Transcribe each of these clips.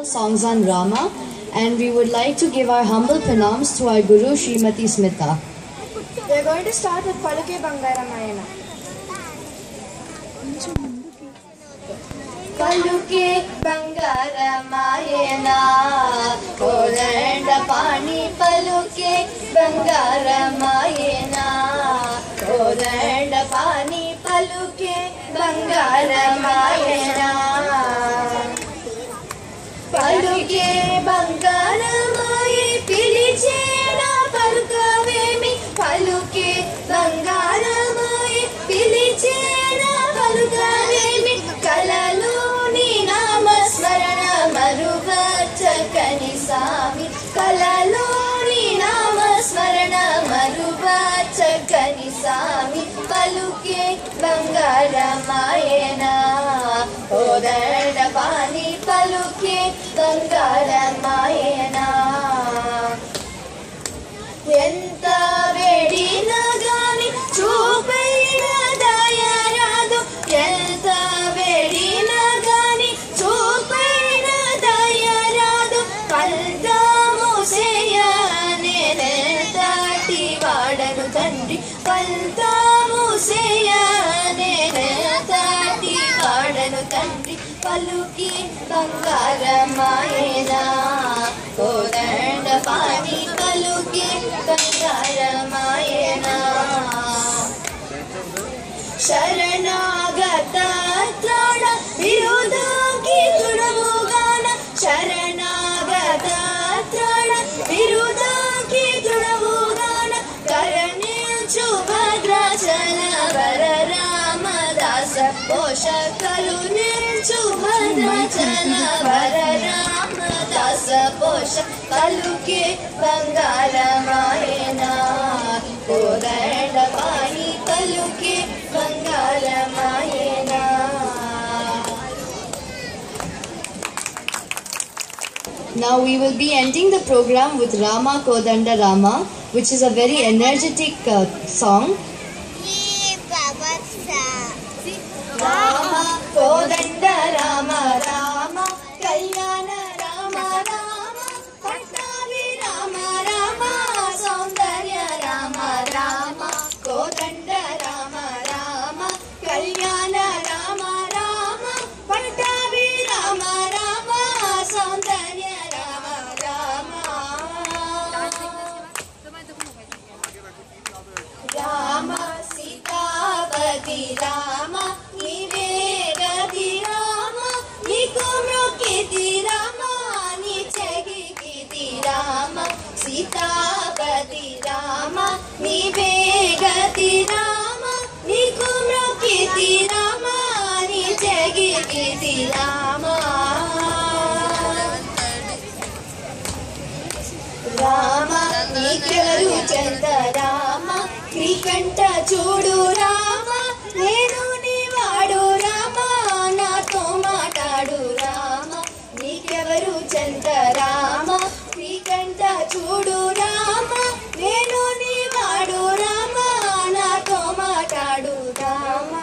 songs on Rama, and we would like to give our humble pranams to our Guru Srimati Smita. We are going to start with Paluke Bangaramayana. Paluke Bangaramayana, Kodanda Pani Paluke Bangaramayana, Kodanda Pani Paluke Bangaramayana. Paluke Bangaramaye Pilichena Palukavemi, Paluke Bangaramaye Pilichena Palukavemi, Kalaluni Namasmarana Maruvachakani Sami, Kalaluni Namasmarana Maruvachakani Sami, Paluke Bangaramayana, Kodanda Pani Paluke Bangaramayana. Enta vedina gani chupaina dayaradu, enta vedina gani chupaina dayaradu, paldamu seyane tati vadanu tandri, paldamu seyane tati vadanu tandri. Paluke Bangaramayana, Kodanda Pani Paluke Bangaramayana. Sharanagata Trana Virudaki Trunamugana, Sharanagata Trana Virudaki Trunamugana, Karanilchu Bhadrachala Vararamdasa Poshakalu Nilchu Bhadrachala Vararamdasa Posha. Paluke Bangaramayana, Kodanda Pani Paluke Bangaramayana. Now we will be ending the program with Rama Kodanda Rama, which is a very energetic song. Rama Kodanda Rama Rama, Kalyana Rama Rama, Pattavi Rama Rama, Saundarya Rama Rama, Kodanda Rama Rama, Kalyana Rama Rama, Pattavi Rama Rama, Saundarya Rama Rama. Rama Sitapati Rama, Nivegati Rama, Nikumrokiti Rama, Nichagikiti Rama, Sitapati Rama, Nivegati Rama, Nikumrokiti Rama, Nichagikiti Rama. Rama Nikevaru Chanda Rama, Krikanta Chudu Rama, Nenu Nivadu Rama, Nato Matadu Rama, Nikevaru Chanda Rama, Krikanta Chudu Rama, Nenu Nivadu Rama, Nato Matadu Rama.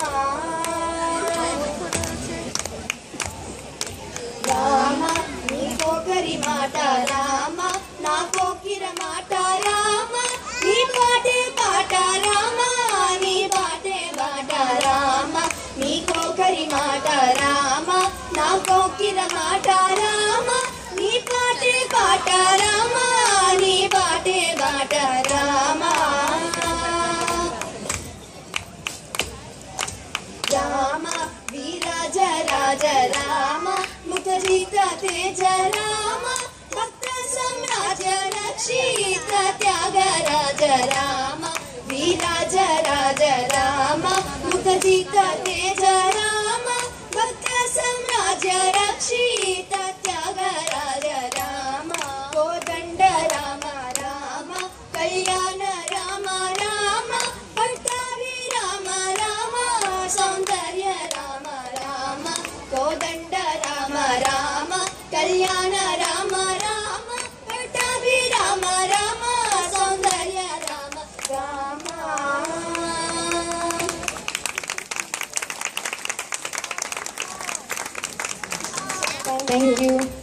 Rama Nikokari Mata Rama, Nakokira Mata Rama, Ni Pate Pata Rama, Ni Pate Pata Rama, Nikokari Mata Rama, Nakokira Mata Rama, Ni Pate Pata Rama, Ni Pate Pata Rama. Rama Viraja Raja Rama, Mutajita Teja Rama, Bhakta Samraja Rakshita Tyaga Raja Rama, Viraja Raja Rama, Mutajita Teja Rama, Bhakta Samraja Rakshita Tyaga Raja Rama, Kodanda Rama Rama, Kalyana Rama Rama, Pattavi Rama Rama, Saundarya Rama Rama, Kodanda Rama Rama, Kalyana Rama Rama, Pattavi Rama Rama, Saundarya Rama Rama. Thank you.